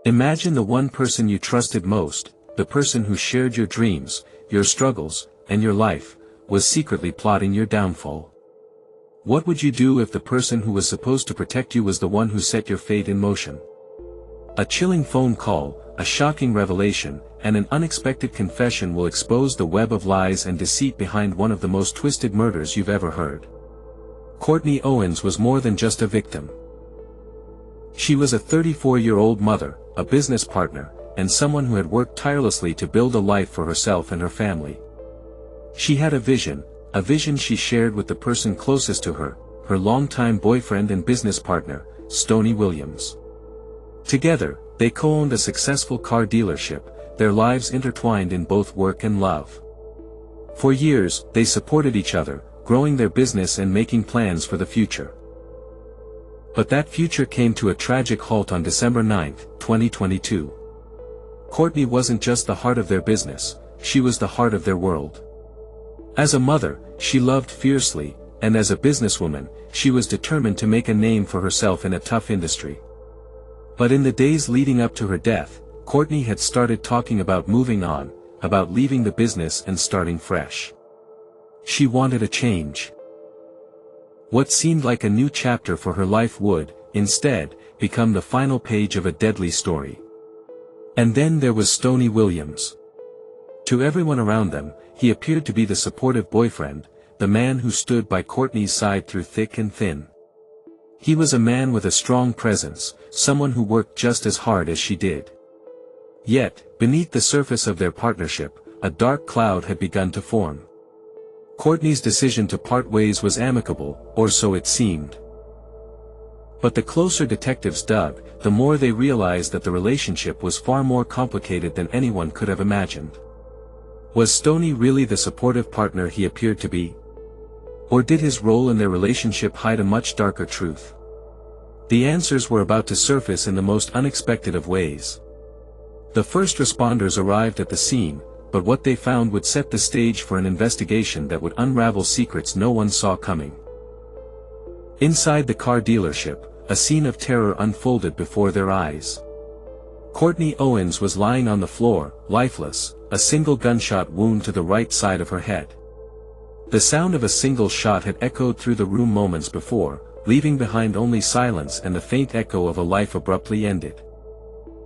Imagine the one person you trusted most, the person who shared your dreams, your struggles, and your life, was secretly plotting your downfall. What would you do if the person who was supposed to protect you was the one who set your fate in motion? A chilling phone call, a shocking revelation, and an unexpected confession will expose the web of lies and deceit behind one of the most twisted murders you've ever heard. Courtney Owens was more than just a victim. She was a 34-year-old mother, a business partner, and someone who had worked tirelessly to build a life for herself and her family. She had a vision she shared with the person closest to her, her longtime boyfriend and business partner, Stony Williams. Together, they co-owned a successful car dealership, their lives intertwined in both work and love. For years, they supported each other, growing their business and making plans for the future. But that future came to a tragic halt on December 9, 2022. Courtney wasn't just the heart of their business, she was the heart of their world. As a mother, she loved fiercely, and as a businesswoman, she was determined to make a name for herself in a tough industry. But in the days leading up to her death, Courtney had started talking about moving on, about leaving the business and starting fresh. She wanted a change. What seemed like a new chapter for her life would, instead, become the final page of a deadly story. And then there was Stony Williams. To everyone around them, he appeared to be the supportive boyfriend, the man who stood by Courtney's side through thick and thin. He was a man with a strong presence, someone who worked just as hard as she did. Yet, beneath the surface of their partnership, a dark cloud had begun to form. Courtney's decision to part ways was amicable, or so it seemed. But the closer detectives dug, the more they realized that the relationship was far more complicated than anyone could have imagined. Was Stony really the supportive partner he appeared to be? Or did his role in their relationship hide a much darker truth? The answers were about to surface in the most unexpected of ways. The first responders arrived at the scene, but what they found would set the stage for an investigation that would unravel secrets no one saw coming. Inside the car dealership, a scene of terror unfolded before their eyes. Courtney Owens was lying on the floor, lifeless, a single gunshot wound to the right side of her head. The sound of a single shot had echoed through the room moments before, leaving behind only silence and the faint echo of a life abruptly ended.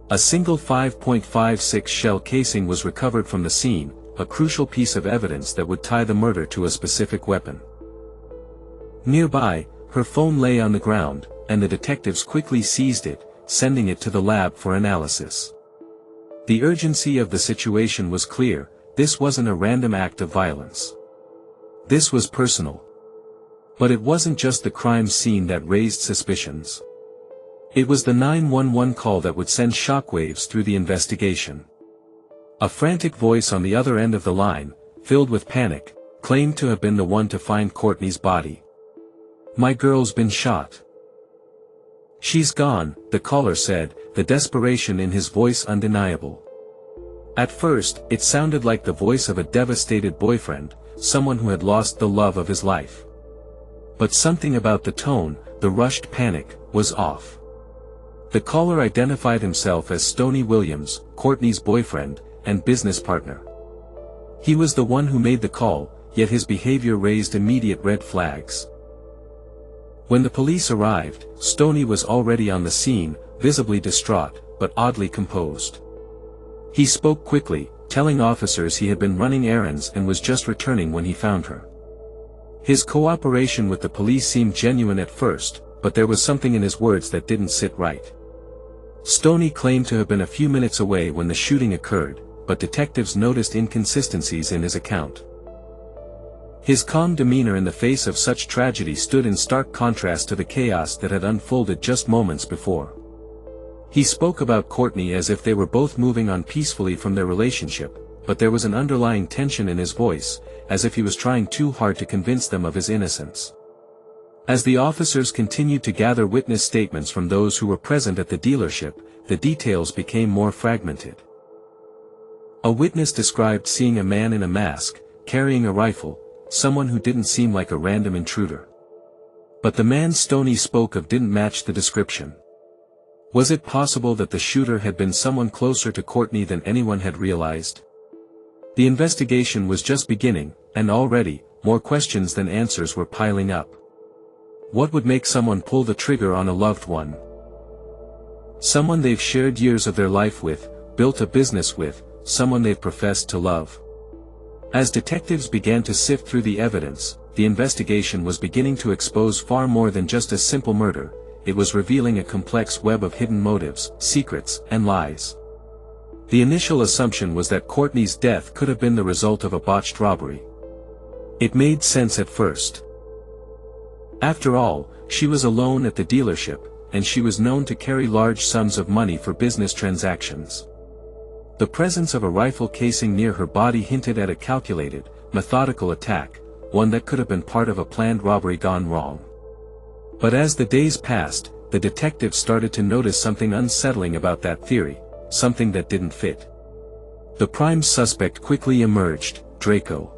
A single 5.56 shell casing was recovered from the scene, a crucial piece of evidence that would tie the murder to a specific weapon. Nearby, her phone lay on the ground, and the detectives quickly seized it, sending it to the lab for analysis. The urgency of the situation was clear, this wasn't a random act of violence. This was personal. But it wasn't just the crime scene that raised suspicions. It was the 911 call that would send shockwaves through the investigation. A frantic voice on the other end of the line, filled with panic, claimed to have been the one to find Courtney's body. "My girl's been shot. She's gone," the caller said, the desperation in his voice undeniable. At first, it sounded like the voice of a devastated boyfriend, someone who had lost the love of his life. But something about the tone, the rushed panic, was off. The caller identified himself as Stony Williams, Courtney's boyfriend, and business partner. He was the one who made the call, yet his behavior raised immediate red flags. When the police arrived, Stony was already on the scene, visibly distraught, but oddly composed. He spoke quickly, telling officers he had been running errands and was just returning when he found her. His cooperation with the police seemed genuine at first, but there was something in his words that didn't sit right. Stony claimed to have been a few minutes away when the shooting occurred, but detectives noticed inconsistencies in his account. His calm demeanor in the face of such tragedy stood in stark contrast to the chaos that had unfolded just moments before. He spoke about Courtney as if they were both moving on peacefully from their relationship, but there was an underlying tension in his voice, as if he was trying too hard to convince them of his innocence. As the officers continued to gather witness statements from those who were present at the dealership, the details became more fragmented. A witness described seeing a man in a mask, carrying a rifle, someone who didn't seem like a random intruder. But the man Stony spoke of didn't match the description. Was it possible that the shooter had been someone closer to Courtney than anyone had realized? The investigation was just beginning, and already, more questions than answers were piling up. What would make someone pull the trigger on a loved one? Someone they've shared years of their life with, built a business with, someone they've professed to love. As detectives began to sift through the evidence, the investigation was beginning to expose far more than just a simple murder. It was revealing a complex web of hidden motives, secrets, and lies. The initial assumption was that Courtney's death could have been the result of a botched robbery. It made sense at first. After all, she was alone at the dealership, and she was known to carry large sums of money for business transactions. The presence of a rifle casing near her body hinted at a calculated, methodical attack, one that could have been part of a planned robbery gone wrong. But as the days passed, the detectives started to notice something unsettling about that theory, something that didn't fit. The prime suspect quickly emerged, Draco.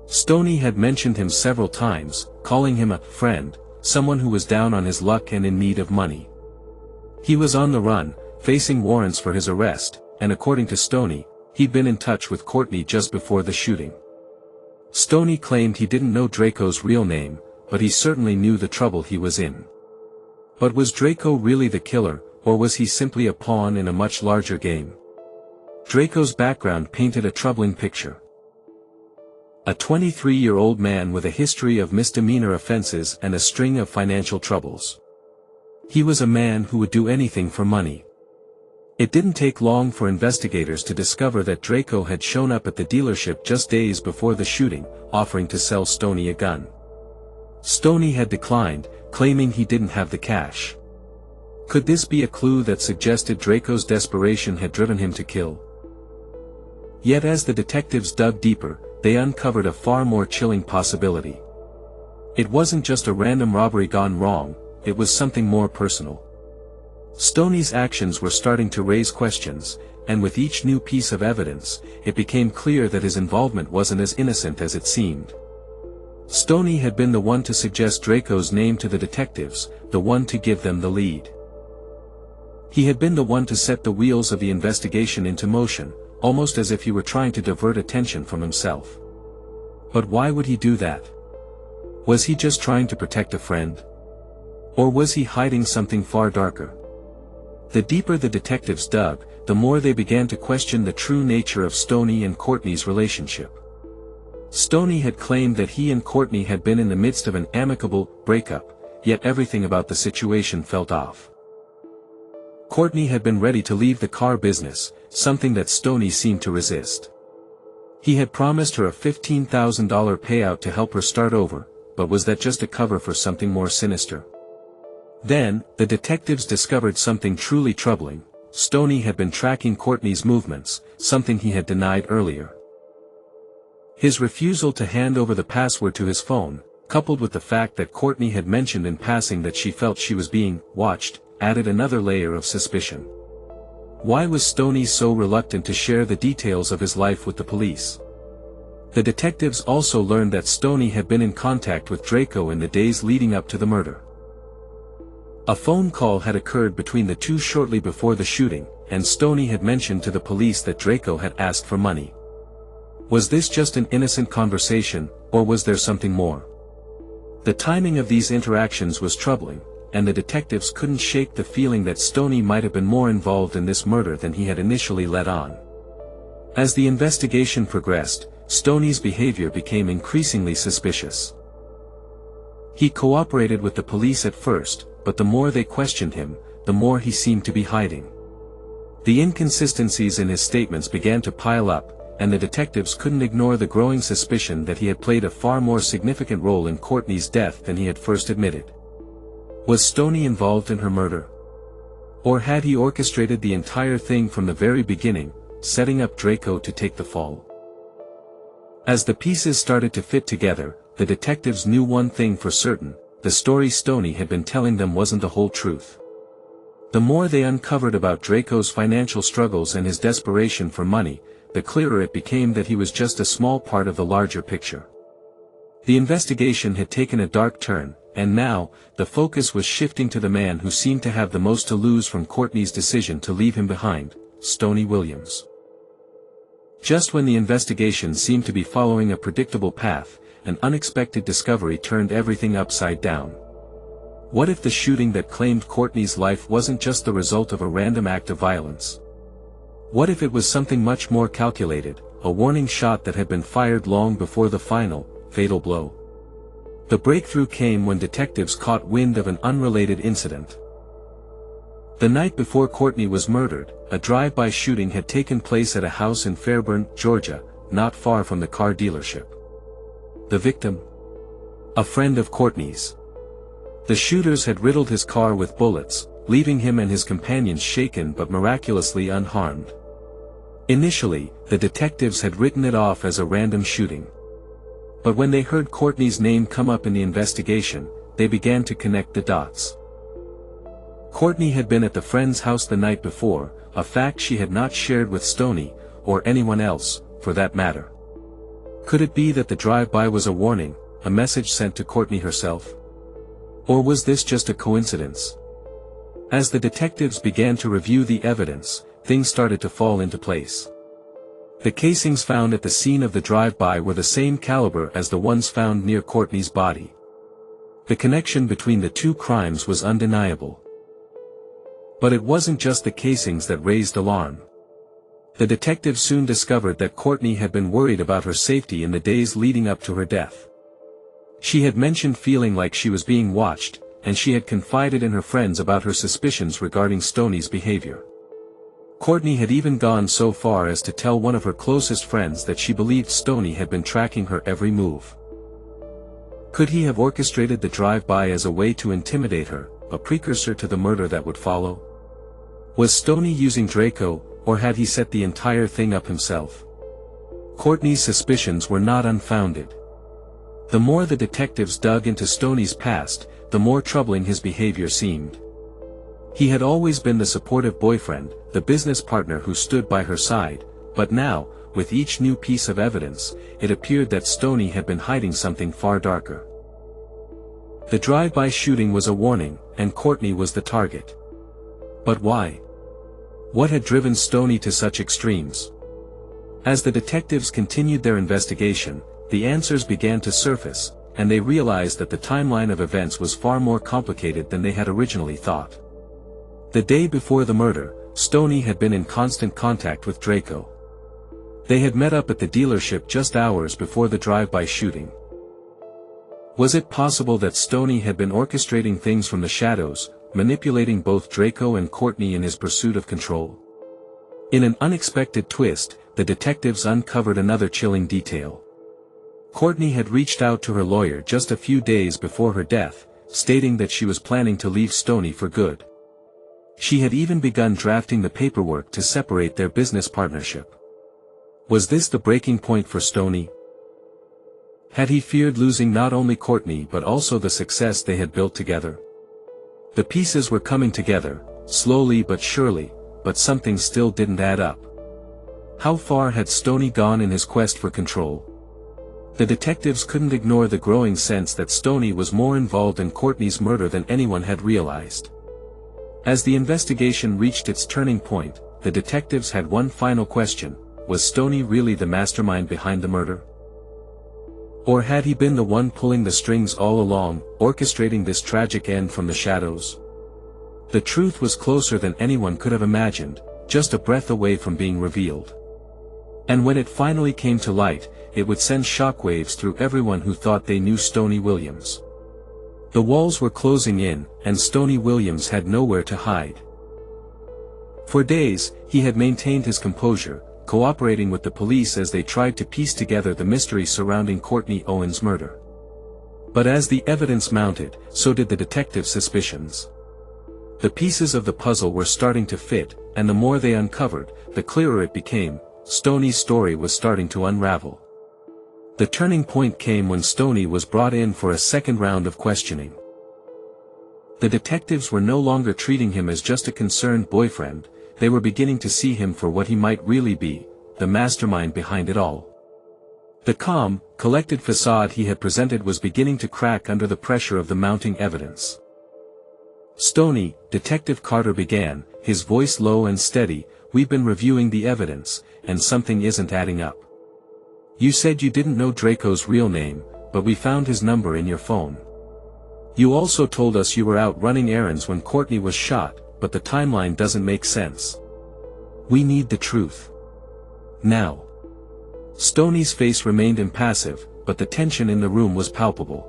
Stony had mentioned him several times, calling him a friend, someone who was down on his luck and in need of money. He was on the run, facing warrants for his arrest, and according to Stony, he'd been in touch with Courtney just before the shooting. Stony claimed he didn't know Draco's real name, but he certainly knew the trouble he was in. But was Draco really the killer, or was he simply a pawn in a much larger game? Draco's background painted a troubling picture. A 23-year-old man with a history of misdemeanor offenses and a string of financial troubles. He was a man who would do anything for money. It didn't take long for investigators to discover that Draco had shown up at the dealership just days before the shooting, offering to sell Stony a gun. Stony had declined, claiming he didn't have the cash. Could this be a clue that suggested Draco's desperation had driven him to kill? Yet as the detectives dug deeper, they uncovered a far more chilling possibility. It wasn't just a random robbery gone wrong, it was something more personal. Stony's actions were starting to raise questions, and with each new piece of evidence, it became clear that his involvement wasn't as innocent as it seemed. Stony had been the one to suggest Draco's name to the detectives, the one to give them the lead. He had been the one to set the wheels of the investigation into motion, almost as if he were trying to divert attention from himself. But why would he do that? Was he just trying to protect a friend? Or was he hiding something far darker? The deeper the detectives dug, the more they began to question the true nature of Stony and Courtney's relationship. Stony had claimed that he and Courtney had been in the midst of an amicable breakup, yet everything about the situation felt off. Courtney had been ready to leave the car business, something that Stony seemed to resist. He had promised her a $15,000 payout to help her start over, but was that just a cover for something more sinister? Then, the detectives discovered something truly troubling. Stony had been tracking Courtney's movements, something he had denied earlier. His refusal to hand over the password to his phone, coupled with the fact that Courtney had mentioned in passing that she felt she was being watched, added another layer of suspicion. Why was Stony so reluctant to share the details of his life with the police? The detectives also learned that Stony had been in contact with Draco in the days leading up to the murder. A phone call had occurred between the two shortly before the shooting, and Stony had mentioned to the police that Draco had asked for money. Was this just an innocent conversation, or was there something more? The timing of these interactions was troubling, and the detectives couldn't shake the feeling that Stony might have been more involved in this murder than he had initially let on. As the investigation progressed, Stony's behavior became increasingly suspicious. He cooperated with the police at first, but the more they questioned him, the more he seemed to be hiding. The inconsistencies in his statements began to pile up, and the detectives couldn't ignore the growing suspicion that he had played a far more significant role in Courtney's death than he had first admitted. Was Stony involved in her murder? Or had he orchestrated the entire thing from the very beginning, setting up Draco to take the fall? As the pieces started to fit together, the detectives knew one thing for certain: the story Stony had been telling them wasn't the whole truth. The more they uncovered about Draco's financial struggles and his desperation for money, the clearer it became that he was just a small part of the larger picture. The investigation had taken a dark turn, and now, the focus was shifting to the man who seemed to have the most to lose from Courtney's decision to leave him behind, Stony Williams. Just when the investigation seemed to be following a predictable path, an unexpected discovery turned everything upside down. What if the shooting that claimed Courtney's life wasn't just the result of a random act of violence? What if it was something much more calculated, a warning shot that had been fired long before the final, fatal blow? The breakthrough came when detectives caught wind of an unrelated incident. The night before Courtney was murdered, a drive-by shooting had taken place at a house in Fairburn, Georgia, not far from the car dealership. The victim? A friend of Courtney's. The shooters had riddled his car with bullets, leaving him and his companions shaken but miraculously unharmed. Initially, the detectives had written it off as a random shooting. But when they heard Courtney's name come up in the investigation, they began to connect the dots. Courtney had been at the friend's house the night before, a fact she had not shared with Stony, or anyone else, for that matter. Could it be that the drive-by was a warning, a message sent to Courtney herself? Or was this just a coincidence? As the detectives began to review the evidence, things started to fall into place. The casings found at the scene of the drive-by were the same caliber as the ones found near Courtney's body. The connection between the two crimes was undeniable. But it wasn't just the casings that raised alarm. The detectives soon discovered that Courtney had been worried about her safety in the days leading up to her death. She had mentioned feeling like she was being watched, and she had confided in her friends about her suspicions regarding Stony's behavior. Courtney had even gone so far as to tell one of her closest friends that she believed Stony had been tracking her every move. Could he have orchestrated the drive-by as a way to intimidate her, a precursor to the murder that would follow? Was Stony using Draco, or had he set the entire thing up himself? Courtney's suspicions were not unfounded. The more the detectives dug into Stony's past, the more troubling his behavior seemed. He had always been the supportive boyfriend, the business partner who stood by her side, but now, with each new piece of evidence, it appeared that Stony had been hiding something far darker. The drive-by shooting was a warning, and Courtney was the target. But why? What had driven Stony to such extremes? As the detectives continued their investigation, the answers began to surface, and they realized that the timeline of events was far more complicated than they had originally thought. The day before the murder, Stony had been in constant contact with Draco. They had met up at the dealership just hours before the drive-by shooting. Was it possible that Stony had been orchestrating things from the shadows, manipulating both Draco and Courtney in his pursuit of control? In an unexpected twist, the detectives uncovered another chilling detail. Courtney had reached out to her lawyer just a few days before her death, stating that she was planning to leave Stony for good. She had even begun drafting the paperwork to separate their business partnership. Was this the breaking point for Stony? Had he feared losing not only Courtney but also the success they had built together? The pieces were coming together, slowly but surely, but something still didn't add up. How far had Stony gone in his quest for control? The detectives couldn't ignore the growing sense that Stony was more involved in Courtney's murder than anyone had realized. As the investigation reached its turning point, the detectives had one final question: was Stony really the mastermind behind the murder? Or had he been the one pulling the strings all along, orchestrating this tragic end from the shadows? The truth was closer than anyone could have imagined, just a breath away from being revealed. And when it finally came to light, it would send shockwaves through everyone who thought they knew Stony Williams. The walls were closing in, and Stony Williams had nowhere to hide. For days, he had maintained his composure, cooperating with the police as they tried to piece together the mystery surrounding Courtney Owens' murder. But as the evidence mounted, so did the detectives' suspicions. The pieces of the puzzle were starting to fit, and the more they uncovered, the clearer it became: Stony's story was starting to unravel. The turning point came when Stony was brought in for a second round of questioning. The detectives were no longer treating him as just a concerned boyfriend, they were beginning to see him for what he might really be, the mastermind behind it all. The calm, collected facade he had presented was beginning to crack under the pressure of the mounting evidence. "Stony," Detective Carter began, his voice low and steady, "we've been reviewing the evidence, and something isn't adding up. You said you didn't know Draco's real name, but we found his number in your phone. You also told us you were out running errands when Courtney was shot, but the timeline doesn't make sense. We need the truth. Now." Stony's face remained impassive, but the tension in the room was palpable.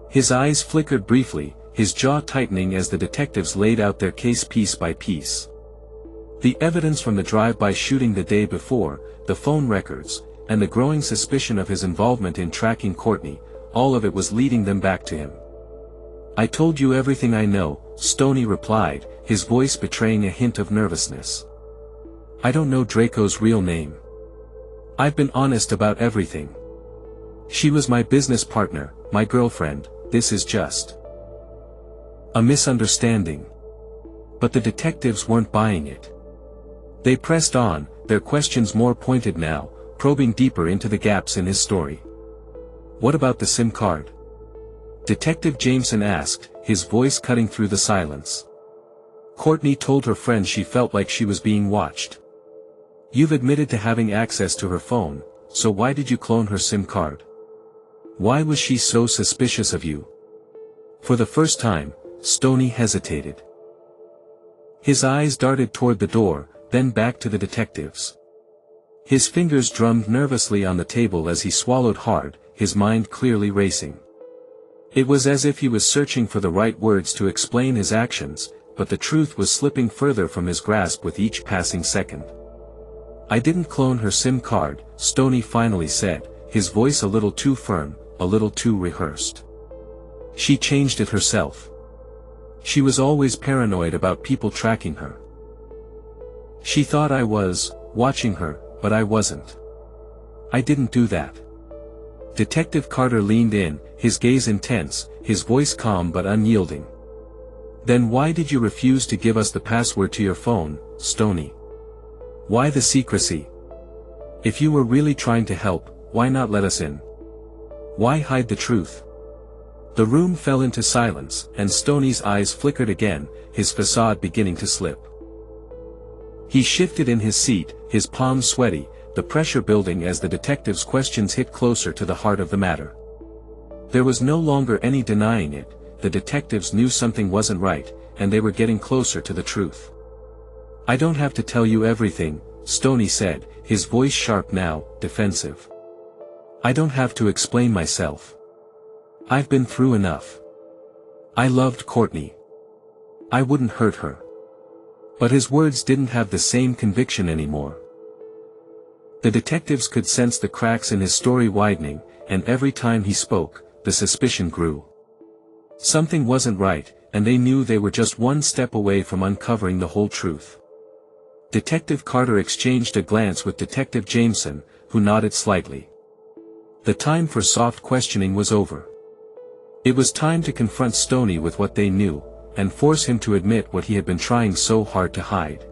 His eyes flickered briefly, his jaw tightening as the detectives laid out their case piece by piece. The evidence from the drive-by shooting the day before, the phone records, and the growing suspicion of his involvement in tracking Courtney, all of it was leading them back to him. "I told you everything I know," Stony replied, his voice betraying a hint of nervousness. "I don't know Draco's real name. I've been honest about everything. She was my business partner, my girlfriend. This is just a misunderstanding." But the detectives weren't buying it. They pressed on, their questions more pointed now, probing deeper into the gaps in his story. "What about the SIM card?" Detective Jameson asked, his voice cutting through the silence. "Courtney told her friend she felt like she was being watched. You've admitted to having access to her phone, so why did you clone her SIM card? Why was she so suspicious of you?" For the first time, Stony hesitated. His eyes darted toward the door, then back to the detectives. His fingers drummed nervously on the table as he swallowed hard, his mind clearly racing. It was as if he was searching for the right words to explain his actions, but the truth was slipping further from his grasp with each passing second. "I didn't clone her SIM card," Stony finally said, his voice a little too firm, a little too rehearsed. "She changed it herself. She was always paranoid about people tracking her. She thought I was watching her, but I wasn't. I didn't do that." Detective Carter leaned in, his gaze intense, his voice calm but unyielding. "Then why did you refuse to give us the password to your phone, Stony? Why the secrecy? If you were really trying to help, why not let us in? Why hide the truth?" The room fell into silence, and Stony's eyes flickered again, his facade beginning to slip. He shifted in his seat, his palms sweaty, the pressure building as the detective's questions hit closer to the heart of the matter. There was no longer any denying it, the detectives knew something wasn't right, and they were getting closer to the truth. "I don't have to tell you everything," Stony said, his voice sharp now, defensive. "I don't have to explain myself. I've been through enough. I loved Courtney. I wouldn't hurt her." But his words didn't have the same conviction anymore. The detectives could sense the cracks in his story widening, and every time he spoke, the suspicion grew. Something wasn't right, and they knew they were just one step away from uncovering the whole truth. Detective Carter exchanged a glance with Detective Jameson, who nodded slightly. The time for soft questioning was over. It was time to confront Stony with what they knew, and force him to admit what he had been trying so hard to hide.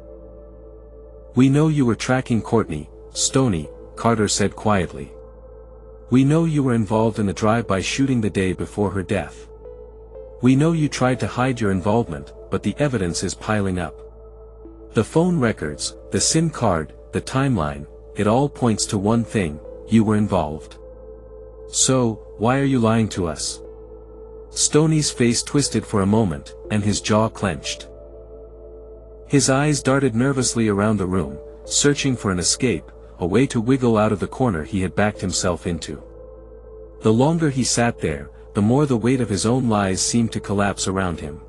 "We know you were tracking Courtney, Stony," Carter said quietly. "We know you were involved in the drive-by shooting the day before her death. We know you tried to hide your involvement, but the evidence is piling up. The phone records, the SIM card, the timeline, it all points to one thing: you were involved. So, why are you lying to us?" Stony's face twisted for a moment, and his jaw clenched. His eyes darted nervously around the room, searching for an escape, a way to wiggle out of the corner he had backed himself into. The longer he sat there, the more the weight of his own lies seemed to collapse around him.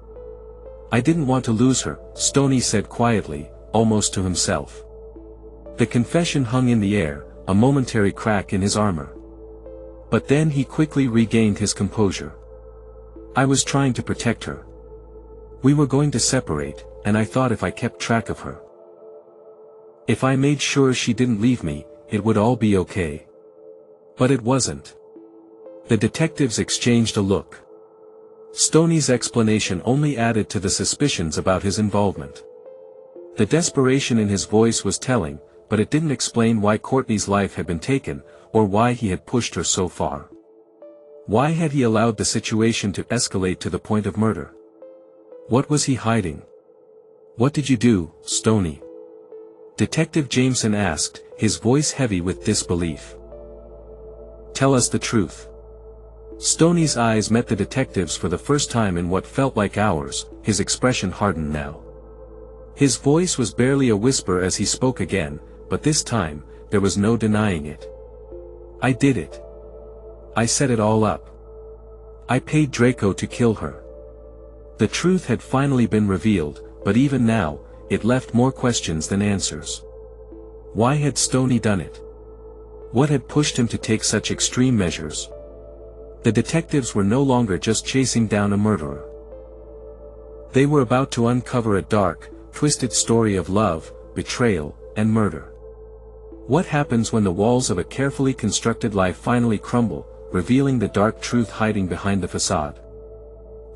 "I didn't want to lose her," Stony said quietly, almost to himself. The confession hung in the air, a momentary crack in his armor. But then he quickly regained his composure. "I was trying to protect her. We were going to separate, and I thought if I kept track of her, if I made sure she didn't leave me, it would all be okay. But it wasn't." The detectives exchanged a look. Stony's explanation only added to the suspicions about his involvement. The desperation in his voice was telling, but it didn't explain why Courtney's life had been taken, or why he had pushed her so far. Why had he allowed the situation to escalate to the point of murder? What was he hiding? "What did you do, Stony?" Detective Jameson asked, his voice heavy with disbelief. "Tell us the truth." Stoney's eyes met the detective's for the first time in what felt like hours, his expression hardened now. His voice was barely a whisper as he spoke again, but this time, there was no denying it. "I did it. I set it all up. I paid Draco to kill her." The truth had finally been revealed, but even now, it left more questions than answers. Why had Stony done it? What had pushed him to take such extreme measures? The detectives were no longer just chasing down a murderer. They were about to uncover a dark, twisted story of love, betrayal, and murder. What happens when the walls of a carefully constructed life finally crumble, revealing the dark truth hiding behind the facade?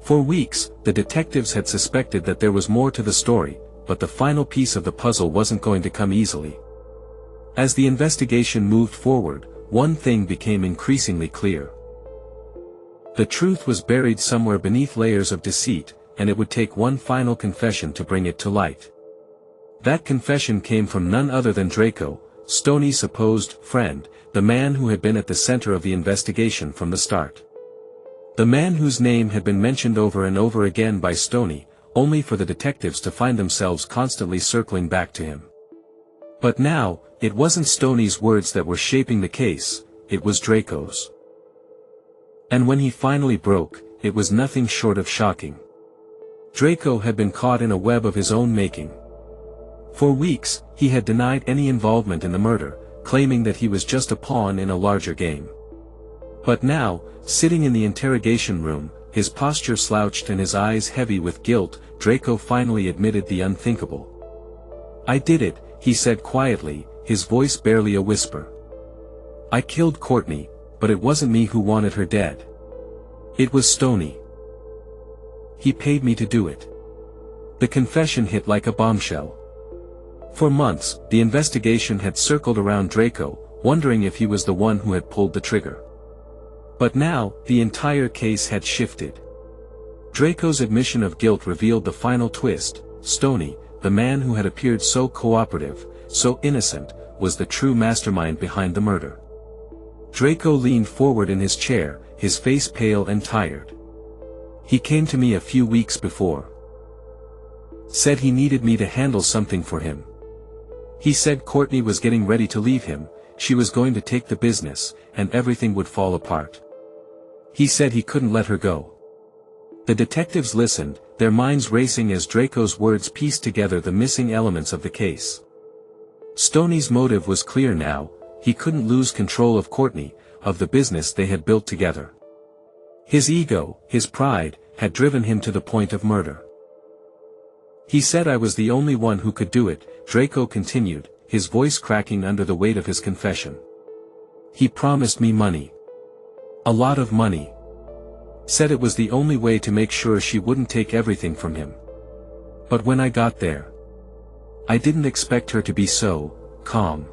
For weeks, the detectives had suspected that there was more to the story, but the final piece of the puzzle wasn't going to come easily. As the investigation moved forward, one thing became increasingly clear. The truth was buried somewhere beneath layers of deceit, and it would take one final confession to bring it to light. That confession came from none other than Draco, Stoney's supposed friend, the man who had been at the center of the investigation from the start. The man whose name had been mentioned over and over again by Stony, only for the detectives to find themselves constantly circling back to him. But now, it wasn't Stoney's words that were shaping the case, it was Draco's. And when he finally broke, it was nothing short of shocking. Draco had been caught in a web of his own making. For weeks, he had denied any involvement in the murder, claiming that he was just a pawn in a larger game. But now, sitting in the interrogation room, his posture slouched and his eyes heavy with guilt, Draco finally admitted the unthinkable. "I did it," he said quietly, his voice barely a whisper. "I killed Courtney, but it wasn't me who wanted her dead. It was Stony. He paid me to do it." The confession hit like a bombshell. For months, the investigation had circled around Draco, wondering if he was the one who had pulled the trigger. But now, the entire case had shifted. Draco's admission of guilt revealed the final twist. Stony, the man who had appeared so cooperative, so innocent, was the true mastermind behind the murder. Draco leaned forward in his chair, his face pale and tired. "He came to me a few weeks before. Said he needed me to handle something for him. He said Courtney was getting ready to leave him, she was going to take the business, and everything would fall apart. He said he couldn't let her go." The detectives listened, their minds racing as Draco's words pieced together the missing elements of the case. Stoney's motive was clear now, he couldn't lose control of Courtney, of the business they had built together. His ego, his pride, had driven him to the point of murder. "He said I was the only one who could do it," Draco continued, his voice cracking under the weight of his confession. "He promised me money. A lot of money. Said it was the only way to make sure she wouldn't take everything from him. But when I got there, I didn't expect her to be so calm.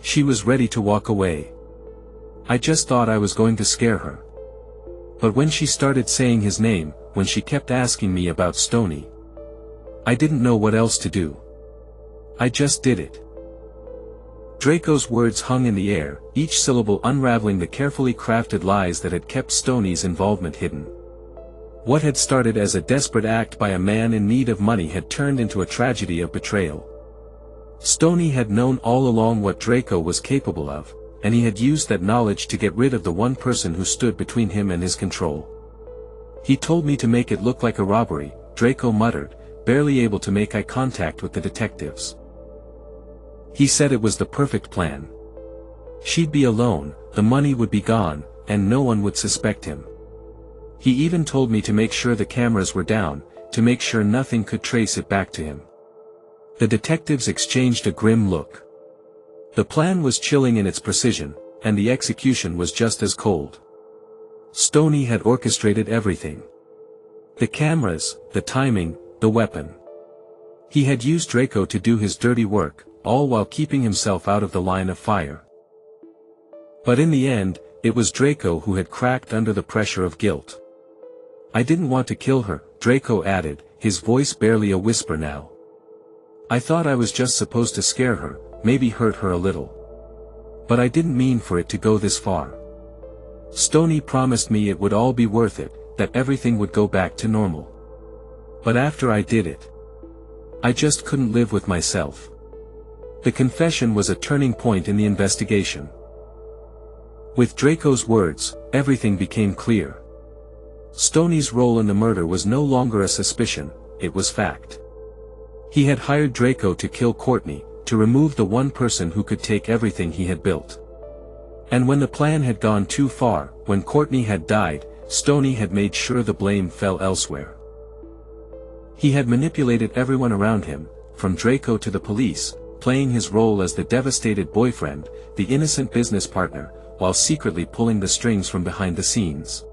She was ready to walk away. I just thought I was going to scare her. But when she started saying his name, when she kept asking me about Stony, I didn't know what else to do. I just did it." Draco's words hung in the air, each syllable unraveling the carefully crafted lies that had kept Stoney's involvement hidden. What had started as a desperate act by a man in need of money had turned into a tragedy of betrayal. Stony had known all along what Draco was capable of, and he had used that knowledge to get rid of the one person who stood between him and his control. "He told me to make it look like a robbery," Draco muttered, barely able to make eye contact with the detectives. "He said it was the perfect plan. She'd be alone, the money would be gone, and no one would suspect him. He even told me to make sure the cameras were down, to make sure nothing could trace it back to him." The detectives exchanged a grim look. The plan was chilling in its precision, and the execution was just as cold. Stony had orchestrated everything. The cameras, the timing, the weapon. He had used Draco to do his dirty work, all while keeping himself out of the line of fire. But in the end, it was Draco who had cracked under the pressure of guilt. "I didn't want to kill her," Draco added, his voice barely a whisper now. "I thought I was just supposed to scare her, maybe hurt her a little. But I didn't mean for it to go this far. Stony promised me it would all be worth it, that everything would go back to normal. But after I did it, I just couldn't live with myself." The confession was a turning point in the investigation. With Draco's words, everything became clear. Stony's role in the murder was no longer a suspicion, it was fact. He had hired Draco to kill Courtney, to remove the one person who could take everything he had built. And when the plan had gone too far, when Courtney had died, Stony had made sure the blame fell elsewhere. He had manipulated everyone around him, from Draco to the police, playing his role as the devastated boyfriend, the innocent business partner, while secretly pulling the strings from behind the scenes.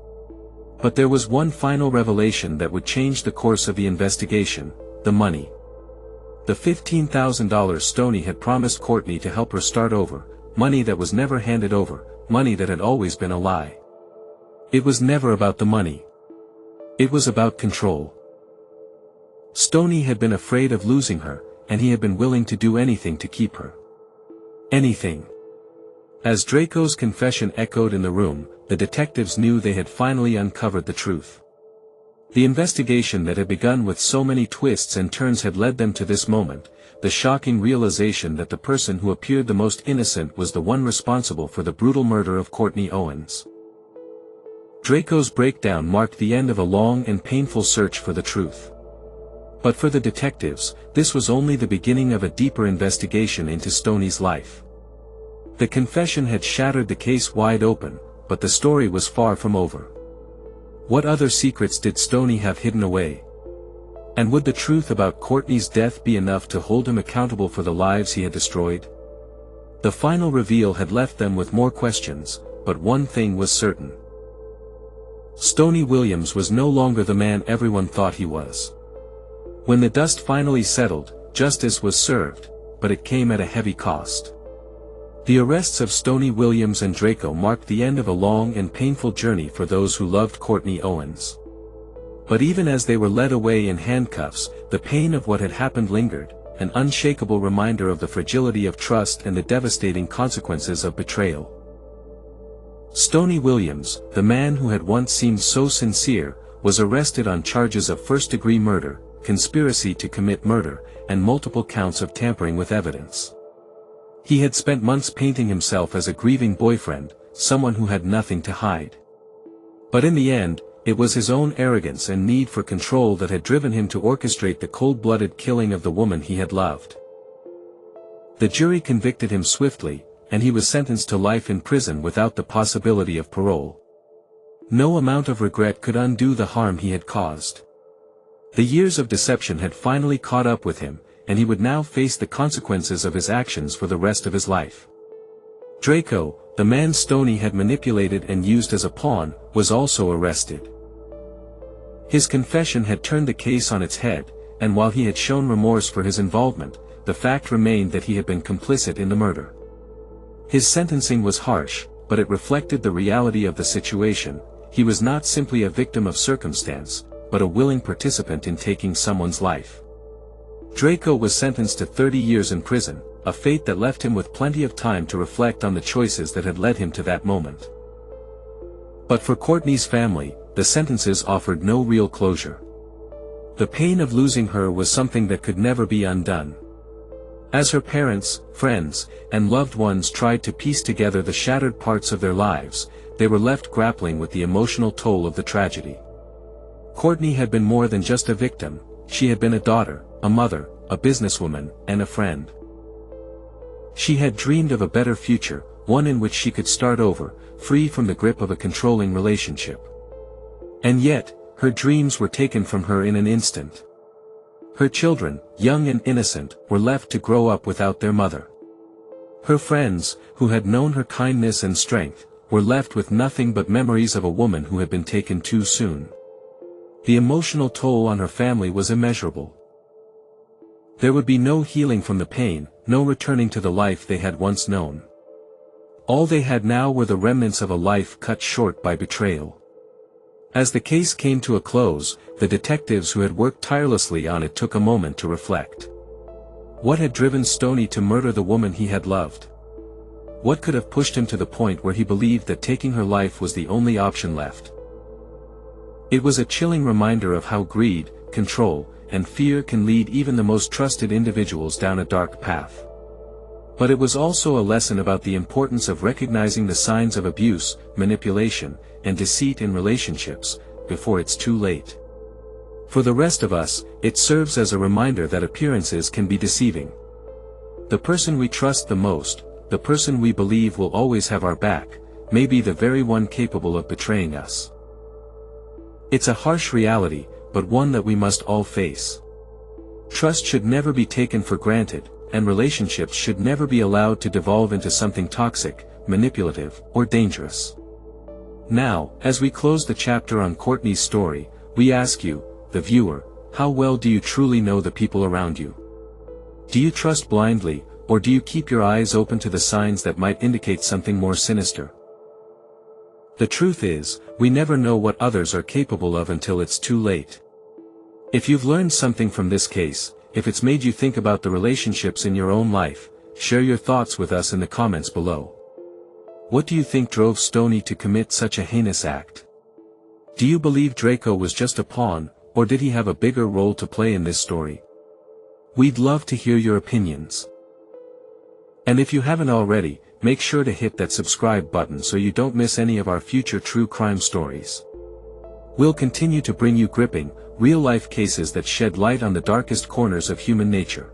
But there was one final revelation that would change the course of the investigation: the money. The $15,000 Stony had promised Courtney to help her start over, money that was never handed over, money that had always been a lie. It was never about the money. It was about control. Stony had been afraid of losing her, and he had been willing to do anything to keep her. Anything. As Draco's confession echoed in the room, the detectives knew they had finally uncovered the truth. The investigation that had begun with so many twists and turns had led them to this moment, the shocking realization that the person who appeared the most innocent was the one responsible for the brutal murder of Courtney Owens. Draco's breakdown marked the end of a long and painful search for the truth. But for the detectives, this was only the beginning of a deeper investigation into Stony's life. The confession had shattered the case wide open, but the story was far from over. What other secrets did Stony have hidden away? And would the truth about Courtney's death be enough to hold him accountable for the lives he had destroyed? The final reveal had left them with more questions, but one thing was certain. Stony Williams was no longer the man everyone thought he was. When the dust finally settled, justice was served, but it came at a heavy cost. The arrests of Stony Williams and Draco marked the end of a long and painful journey for those who loved Courtney Owens. But even as they were led away in handcuffs, the pain of what had happened lingered, an unshakable reminder of the fragility of trust and the devastating consequences of betrayal. Stony Williams, the man who had once seemed so sincere, was arrested on charges of first-degree murder, conspiracy to commit murder, and multiple counts of tampering with evidence. He had spent months painting himself as a grieving boyfriend, someone who had nothing to hide. But in the end, it was his own arrogance and need for control that had driven him to orchestrate the cold-blooded killing of the woman he had loved. The jury convicted him swiftly, and he was sentenced to life in prison without the possibility of parole. No amount of regret could undo the harm he had caused. The years of deception had finally caught up with him, and he would now face the consequences of his actions for the rest of his life. Draco, the man Stony had manipulated and used as a pawn, was also arrested. His confession had turned the case on its head, and while he had shown remorse for his involvement, the fact remained that he had been complicit in the murder. His sentencing was harsh, but it reflected the reality of the situation. He was not simply a victim of circumstance, but a willing participant in taking someone's life. Draco was sentenced to 30 years in prison, a fate that left him with plenty of time to reflect on the choices that had led him to that moment. But for Courtney's family, the sentences offered no real closure. The pain of losing her was something that could never be undone. As her parents, friends, and loved ones tried to piece together the shattered parts of their lives, they were left grappling with the emotional toll of the tragedy. Courtney had been more than just a victim, she had been a daughter, a mother, a businesswoman, and a friend. She had dreamed of a better future, one in which she could start over, free from the grip of a controlling relationship. And yet, her dreams were taken from her in an instant. Her children, young and innocent, were left to grow up without their mother. Her friends, who had known her kindness and strength, were left with nothing but memories of a woman who had been taken too soon. The emotional toll on her family was immeasurable. There would be no healing from the pain, no returning to the life they had once known. All they had now were the remnants of a life cut short by betrayal. As the case came to a close, the detectives who had worked tirelessly on it took a moment to reflect. What had driven Stony to murder the woman he had loved? What could have pushed him to the point where he believed that taking her life was the only option left? It was a chilling reminder of how greed, control, and fear can lead even the most trusted individuals down a dark path. But it was also a lesson about the importance of recognizing the signs of abuse, manipulation, and deceit in relationships, before it's too late. For the rest of us, it serves as a reminder that appearances can be deceiving. The person we trust the most, the person we believe will always have our back, may be the very one capable of betraying us. It's a harsh reality, but one that we must all face. Trust should never be taken for granted, and relationships should never be allowed to devolve into something toxic, manipulative, or dangerous. Now, as we close the chapter on Courtney's story, we ask you, the viewer, how well do you truly know the people around you? Do you trust blindly, or do you keep your eyes open to the signs that might indicate something more sinister? The truth is, we never know what others are capable of until it's too late. If you've learned something from this case, if it's made you think about the relationships in your own life, share your thoughts with us in the comments below. What do you think drove Stony to commit such a heinous act? Do you believe Draco was just a pawn, or did he have a bigger role to play in this story? We'd love to hear your opinions. And if you haven't already, make sure to hit that subscribe button so you don't miss any of our future true crime stories. We'll continue to bring you gripping, real-life cases that shed light on the darkest corners of human nature.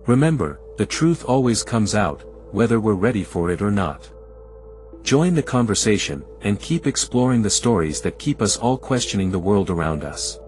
Remember, the truth always comes out, whether we're ready for it or not. Join the conversation, and keep exploring the stories that keep us all questioning the world around us.